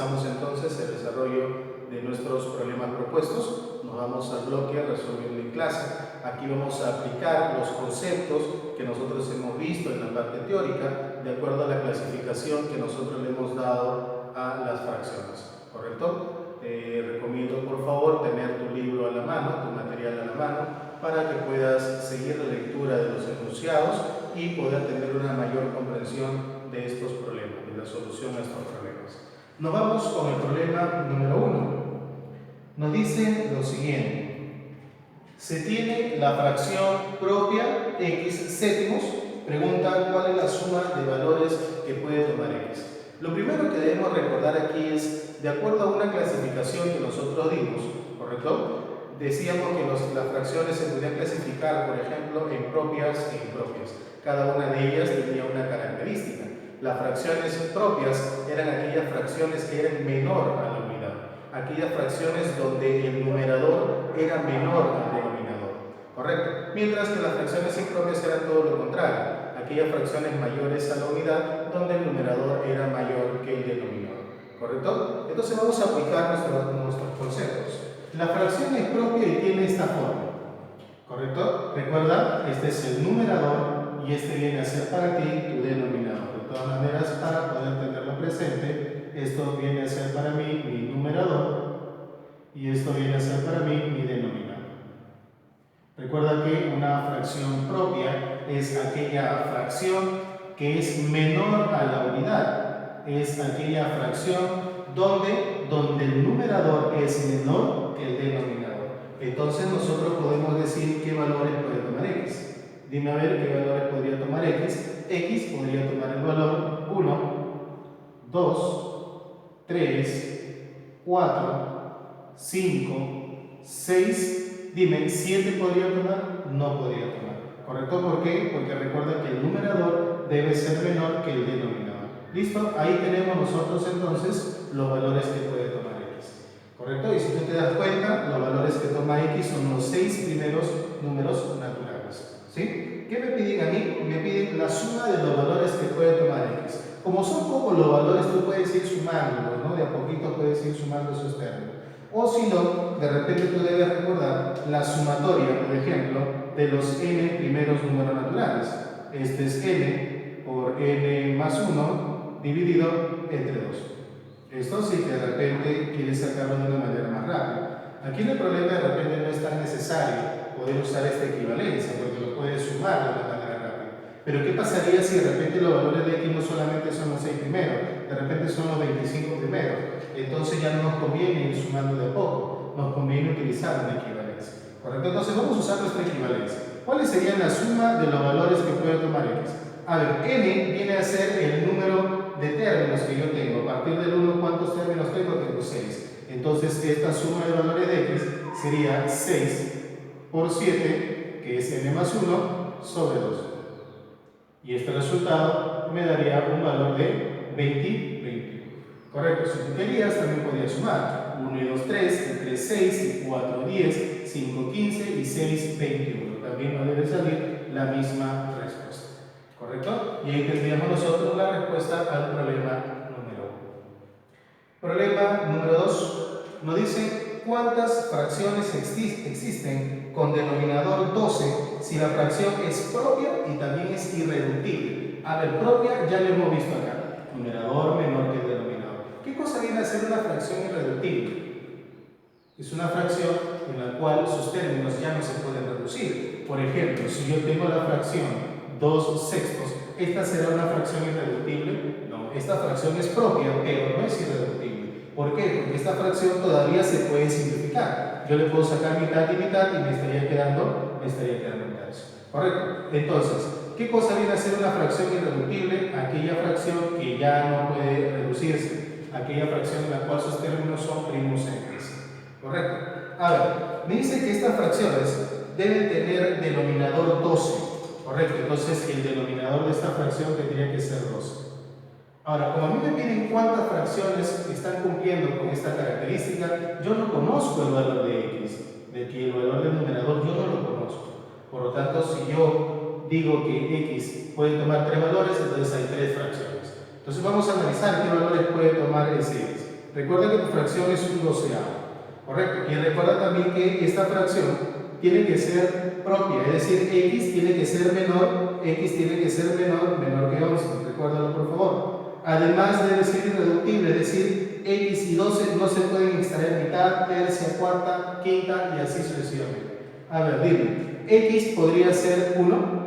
Comenzamos entonces el desarrollo de nuestros problemas propuestos. Nos vamos al bloque resolviendo en clase. Aquí vamos a aplicar los conceptos que nosotros hemos visto en la parte teórica de acuerdo a la clasificación que nosotros le hemos dado a las fracciones, ¿correcto? Recomiendo por favor tener tu libro a la mano, tu material a la mano, para que puedas seguir la lectura de los enunciados y poder tener una mayor comprensión de estos problemas, de la solución a estos problemas. Nos vamos con el problema número 1. Nos dice lo siguiente: se tiene la fracción propia x séptimos. Pregunta cuál es la suma de valores que puede tomar x. Lo primero que debemos recordar aquí es, de acuerdo a una clasificación que nosotros dimos, ¿correcto? Decíamos que las fracciones se podían clasificar, por ejemplo, en propias e impropias. Cada una de ellas tenía una característica. Las fracciones propias eran aquellas fracciones que eran menor a la unidad, aquellas fracciones donde el numerador era menor al denominador, ¿correcto? Mientras que las fracciones impropias eran todo lo contrario, aquellas fracciones mayores a la unidad donde el numerador era mayor que el denominador, ¿correcto? Entonces vamos a aplicar nuestros conceptos. La fracción es propia y tiene esta forma, ¿correcto? Recuerda, este es el numerador y este viene a ser para ti tu denominador. De todas maneras, para poder tenerlo presente, esto viene a ser para mí mi numerador y esto viene a ser para mí mi denominador. Recuerda que una fracción propia es aquella fracción que es menor a la unidad, es aquella fracción donde el numerador es menor que el denominador. Entonces nosotros podemos decir qué valores puede tomar x. Dime a ver qué valores podría tomar x. X podría tomar el valor 1, 2, 3, 4, 5, 6. Dime, ¿7 podría tomar? No podría tomar. ¿Correcto? ¿Por qué? Porque recuerda que el numerador debe ser menor que el denominador. ¿Listo? Ahí tenemos nosotros entonces los valores que puede tomar x. ¿Correcto? Y si tú te das cuenta, los valores que toma x son los 6 primeros números naturales. ¿Sí? ¿Qué me piden a mí? Me piden la suma de los valores que puede tomar x. Como son pocos los valores, tú puedes ir sumándolos, ¿no? De a poquito puedes ir sumando esos términos. O si no, de repente tú debes recordar la sumatoria, por ejemplo, de los n primeros números naturales. Este es n por n más 1 dividido entre 2. Esto sí que de repente quieres sacarlo de una manera más rápida. Aquí el problema de repente no es tan necesario poder usar esta equivalencia, porque lo puedes sumar de una manera rápida. Pero ¿qué pasaría si de repente los valores de x no solamente son los 6 primeros, de repente son los 25 primeros? Entonces ya no nos conviene ir sumando de a poco, nos conviene utilizar una equivalencia, ¿correcto? Entonces vamos a usar nuestra equivalencia. ¿Cuáles serían la suma de los valores que puede tomar x? A ver, n viene a ser el número de términos que yo tengo. A partir del 1, ¿cuántos términos tengo? Tengo 6. Entonces esta suma de valores de x sería 6 por 7, que es n más 1, sobre 2. Y este resultado me daría un valor de 21. Correcto, si tú querías también podías sumar 1 y 2, 3, y 3, 6, y 4, 10, 5, 15 y 6, 21. También nos debe salir la misma respuesta. ¿Correcto? Y ahí tendríamos nosotros la respuesta al problema número 1. Problema número 2 nos dice cuántas fracciones existen con denominador 12 si la fracción es propia y también es irreductible. A ver, propia ya lo hemos visto acá. Numerador menor que el denominador. ¿Qué cosa viene a ser una fracción irreductible? Es una fracción en la cual sus términos ya no se pueden reducir. Por ejemplo, si yo tengo la fracción 2 sextos, ¿esta será una fracción irreductible? No, esta fracción es propia, pero no es irreductible. ¿Por qué? Porque esta fracción todavía se puede simplificar. Yo le puedo sacar mitad y mitad y me estaría quedando un tercio. ¿Correcto? Entonces, ¿qué cosa viene a ser una fracción irreductible? Aquella fracción que ya no puede reducirse, aquella fracción en la cual sus términos son primos enters. ¿Correcto? A ver, me dice que estas fracciones deben tener denominador 12. Correcto, entonces el denominador de esta fracción tendría que ser 12. Ahora, como a mí me piden cuántas fracciones están cumpliendo con esta característica, yo no conozco el valor de x, de que el valor del numerador yo no lo conozco. Por lo tanto, si yo digo que x puede tomar 3 valores, entonces hay 3 fracciones. Entonces vamos a analizar qué valores puede tomar ese x. Recuerda que tu fracción es un doceavo, ¿correcto? Y recuerda también que esta fracción tiene que ser propia, es decir, x tiene que ser menor que 11, recuérdalo por favor. Además debe ser irreductible, es decir, x y 12 no se pueden extraer mitad, tercia, cuarta, quinta y así sucesivamente. A ver, dime, x podría ser 1,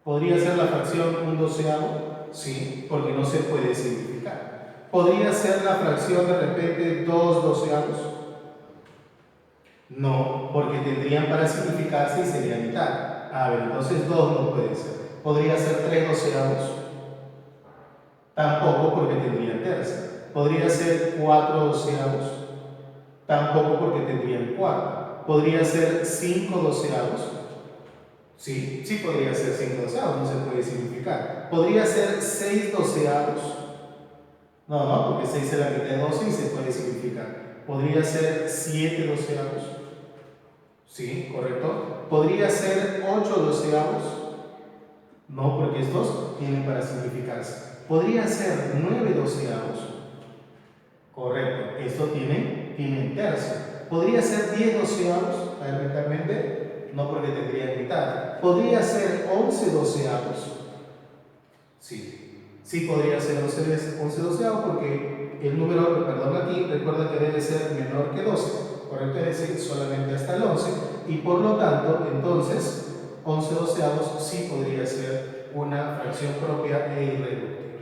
podría ser la fracción un doceavo, sí, porque no se puede simplificar. Podría ser la fracción de repente 2 doceavos, no, porque tendrían para simplificarse y sería mitad. A ver, entonces 2 no puede ser. Podría ser 3 doceavos, tampoco porque tendrían tercia. Podría ser 4 doceavos, tampoco porque tendrían cuarta. Podría ser 5 doceavos, sí, sí podría ser 5 doceavos, no se puede simplificar. Podría ser 6 doceavos, no, porque 6 es la mitad de 12 y se puede simplificar. Podría ser 7 doceavos, sí, correcto. Podría ser 8 doceavos, no, porque estos tienen para simplificarse. Podría ser 9 doceavos, correcto, estos tienen tercio. Podría ser 10 doceavos, elementalmente, no porque tendrían mitad. Podría ser 11 doceavos, sí podría ser 11 doceavos porque el número, perdón, aquí recuerda que debe ser menor que 12, correcto, es decir, solamente hasta el 11, y por lo tanto, entonces, 11 doceavos sí podría ser una fracción propia e irreductible,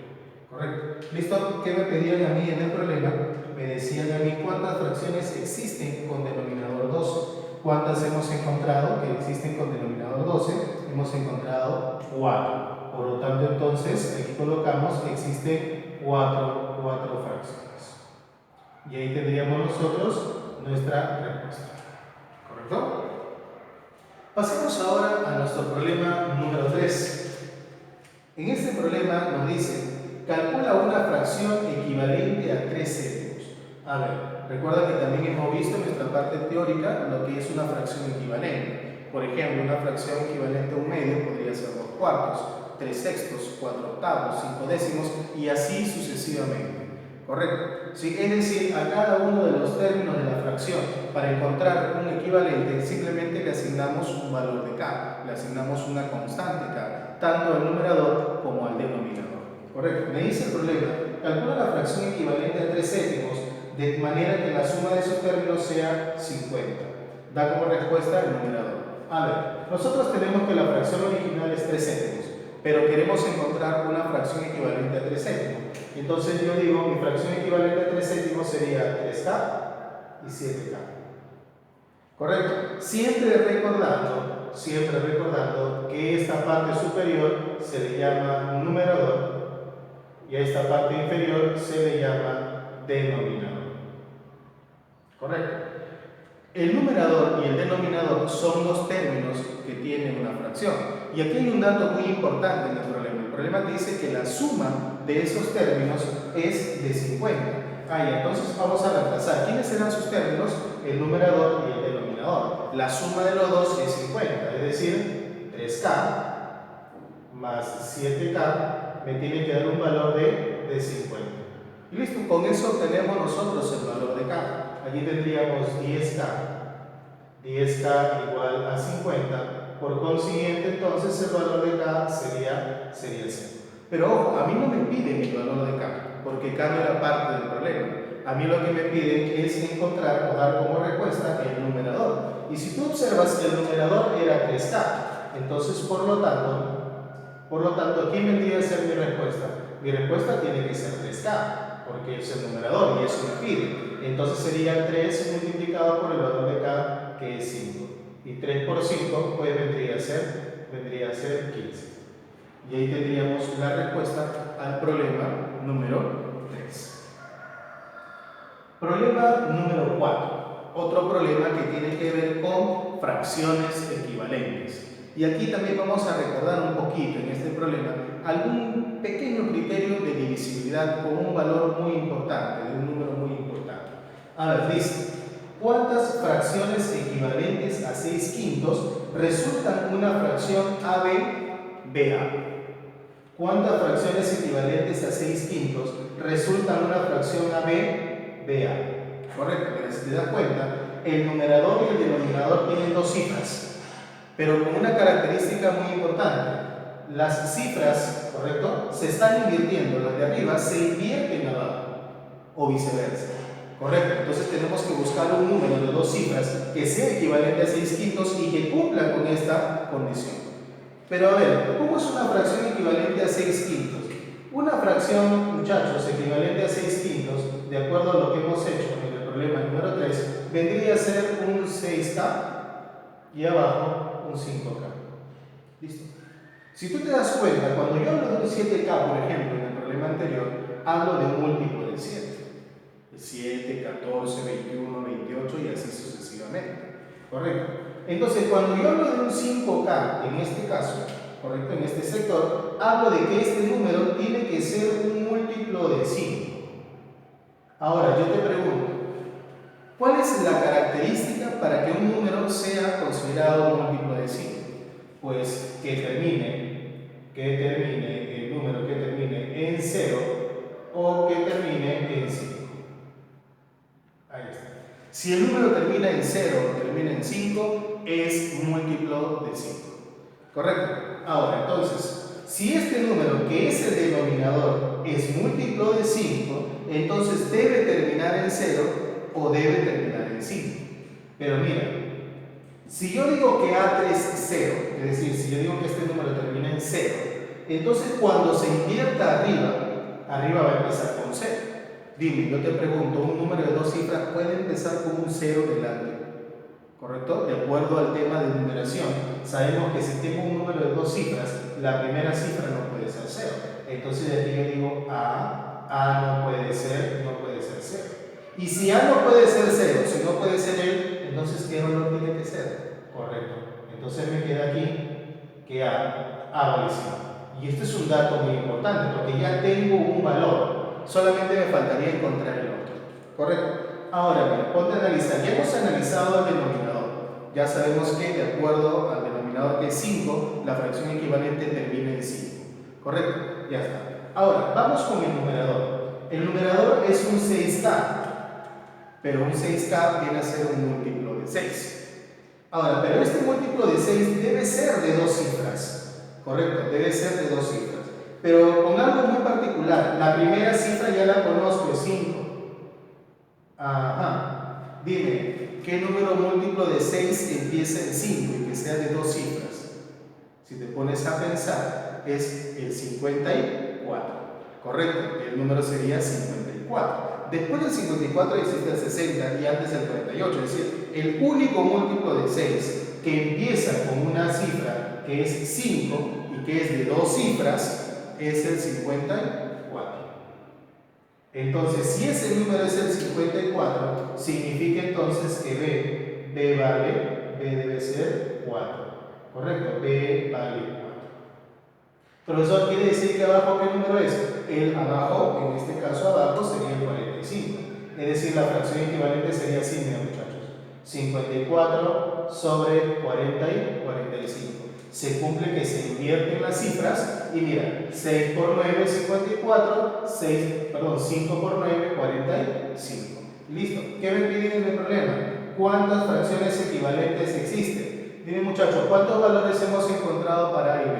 correcto. ¿Listo? ¿Qué me pedían a mí en el problema? Me decían a mí cuántas fracciones existen con denominador 12. ¿Cuántas hemos encontrado que existen con denominador 12? Hemos encontrado 4. Por lo tanto, entonces, aquí colocamos que existen 4 fracciones. Y ahí tendríamos nosotros nuestra respuesta. ¿Correcto? Pasemos ahora a nuestro problema número 3. En este problema nos dice, calcula una fracción equivalente a 3 céntimos. A ver, recuerda que también hemos visto en nuestra parte teórica lo que es una fracción equivalente. Por ejemplo, una fracción equivalente a un medio podría ser 2 cuartos, 3 sextos, 4 octavos, 5 décimos y así sucesivamente. ¿Correcto? ¿Sí? Es decir, a cada uno de los términos de la fracción, para encontrar un equivalente, simplemente le asignamos un valor de k, le asignamos una constante k, tanto al numerador como al denominador. ¿Correcto? Me dice el problema, calcula la fracción equivalente a 3 céntimos de manera que la suma de sus términos sea 50. Da como respuesta el numerador. A ver, nosotros tenemos que la fracción original es 3 céntimos, pero queremos encontrar una fracción equivalente a 3 céntimos. Entonces yo digo, mi fracción equivalente a 3 céntimos sería 3k y 7k. ¿Correcto? Siempre recordando que esta parte superior se le llama numerador y a esta parte inferior se le llama denominador. ¿Correcto? El numerador y el denominador son los términos que tienen una fracción. Y aquí hay un dato muy importante en el problema. El problema te dice que la suma de esos términos es de 50. Entonces vamos a reemplazar. ¿Quiénes serán sus términos? El numerador y el denominador. La suma de los dos es 50, es decir, 3k más 7k me tiene que dar un valor de 50. Y listo, con eso obtenemos nosotros el valor de k. Allí tendríamos 10k igual a 50, por consiguiente entonces el valor de k sería 0. Pero ojo, a mí no me piden el valor de k, porque k no era parte del problema. A mí lo que me piden es encontrar o dar como respuesta el numerador. Y si tú observas, el numerador era 3k, entonces por lo tanto, ¿quién vendría a ser mi respuesta? Mi respuesta tiene que ser 3k, porque es el numerador y eso me pide. Entonces sería 3 multiplicado por el valor de k, que es 5. Y 3 por 5 pues vendría a ser 15. Y ahí tendríamos la respuesta al problema número 3. Problema número 4. Otro problema que tiene que ver con fracciones equivalentes. Y aquí también vamos a recordar un poquito en este problema algún pequeño criterio de divisibilidad con un valor muy importante, de un número muy importante. A ver, dice, ¿cuántas fracciones equivalentes a 6 quintos resultan una fracción AB, BA? ¿Cuántas fracciones equivalentes a 6 quintos resultan una fracción AB, BA? Correcto, pero si te das cuenta, el numerador y el denominador tienen dos cifras, pero con una característica muy importante. Las cifras, ¿correcto?, se están invirtiendo, las de arriba se invierten abajo, o viceversa. Correcto, entonces tenemos que buscar un número de dos cifras que sea equivalente a 6 quintos y que cumpla con esta condición. Pero a ver, ¿cómo es una fracción equivalente a 6 quintos? Una fracción, muchachos, equivalente a 6 quintos, de acuerdo a lo que hemos hecho en el problema número 3, vendría a ser un 6K y abajo un 5K. ¿Listo? Si tú te das cuenta, cuando yo hablo de un 7K, por ejemplo, en el problema anterior, hablo de un múltiplo de 7. 7, 14, 21, 28 y así sucesivamente. ¿Correcto? Entonces, cuando yo hablo de un 5K, en este caso, ¿correcto?, en este sector, hablo de que este número tiene que ser un múltiplo de 5. Ahora, yo te pregunto, ¿cuál es la característica para que un número sea considerado un múltiplo de 5? Pues que termine el número que termine en 0 o que termine en 5. Ahí está. Si el número termina en 0 o termina en 5, es múltiplo de 5. ¿Correcto? Ahora, entonces, si este número, que es el denominador, es múltiplo de 5, entonces debe terminar en 0 o debe terminar en 5. Pero mira, si yo digo que A3 es 0, es decir, si yo digo que este número termina en 0, entonces cuando se invierta arriba va a empezar con 0. Dime, yo te pregunto, ¿un número de dos cifras puede empezar con un 0 delante? ¿Correcto? De acuerdo al tema de numeración, sabemos que si tengo un número de dos cifras, la primera cifra no puede ser 0. Entonces de aquí yo digo A no puede ser 0. Y si A no puede ser 0, si no puede ser él, entonces ¿qué valor tiene que ser? Correcto. Entonces me queda aquí que A vale 5. Y este es un dato muy importante porque ya tengo un valor. Solamente me faltaría encontrar el otro. ¿Correcto? Ahora bien, ponte a analizar. Ya hemos analizado el denominador. Ya sabemos que de acuerdo al denominador que es 5, la fracción equivalente termina en 5. ¿Correcto? Ya está. Ahora, vamos con el numerador. El numerador es un 6K, pero un 6K viene a ser un múltiplo de 6. Ahora, pero este múltiplo de 6 debe ser de dos cifras. ¿Correcto? Debe ser de dos cifras. Pero con algo muy particular. La primera cifra ya la conozco, es 5. Ajá. Dime, ¿qué número múltiplo de 6 empieza en 5 y que sea de dos cifras? Si te pones a pensar, es el 54. ¿Correcto? El número sería 54. Después del 54 existe el 60 y antes el 48. Es decir, el único múltiplo de 6 que empieza con una cifra que es 5 y que es de dos cifras es el 54. Entonces, si ese número es el 54, significa entonces que B debe ser 4. ¿Correcto? B vale 4. Profesor, ¿quiere decir que abajo qué número es? El abajo, en este caso abajo, sería el 45. Es decir, la fracción equivalente sería así, mira, muchachos. 54 sobre 40 y 45. Se cumple que se invierten las cifras y mira, 6 por 9 es 54, 5 por 9 45. Listo. ¿Qué me piden en el problema? ¿Cuántas fracciones equivalentes existen? Dime, muchachos, ¿cuántos valores hemos encontrado para A y B?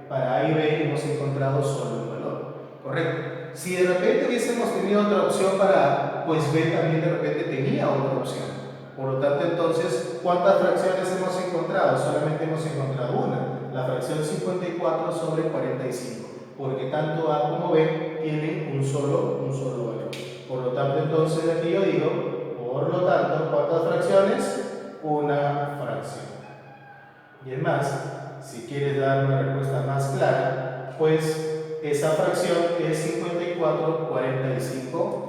Para A y B hemos encontrado solo un valor. ¿Correcto? Si de repente hubiésemos tenido otra opción para A, pues B también de repente tenía otra opción. Por lo tanto, entonces, ¿cuántas fracciones hemos encontrado? Solamente hemos encontrado una, la fracción 54 sobre 45, porque tanto A como B tienen un solo valor. Por lo tanto, entonces, aquí yo digo, por lo tanto, ¿cuántas fracciones? Una fracción. Y es más, si quieres dar una respuesta más clara, pues esa fracción es 54/45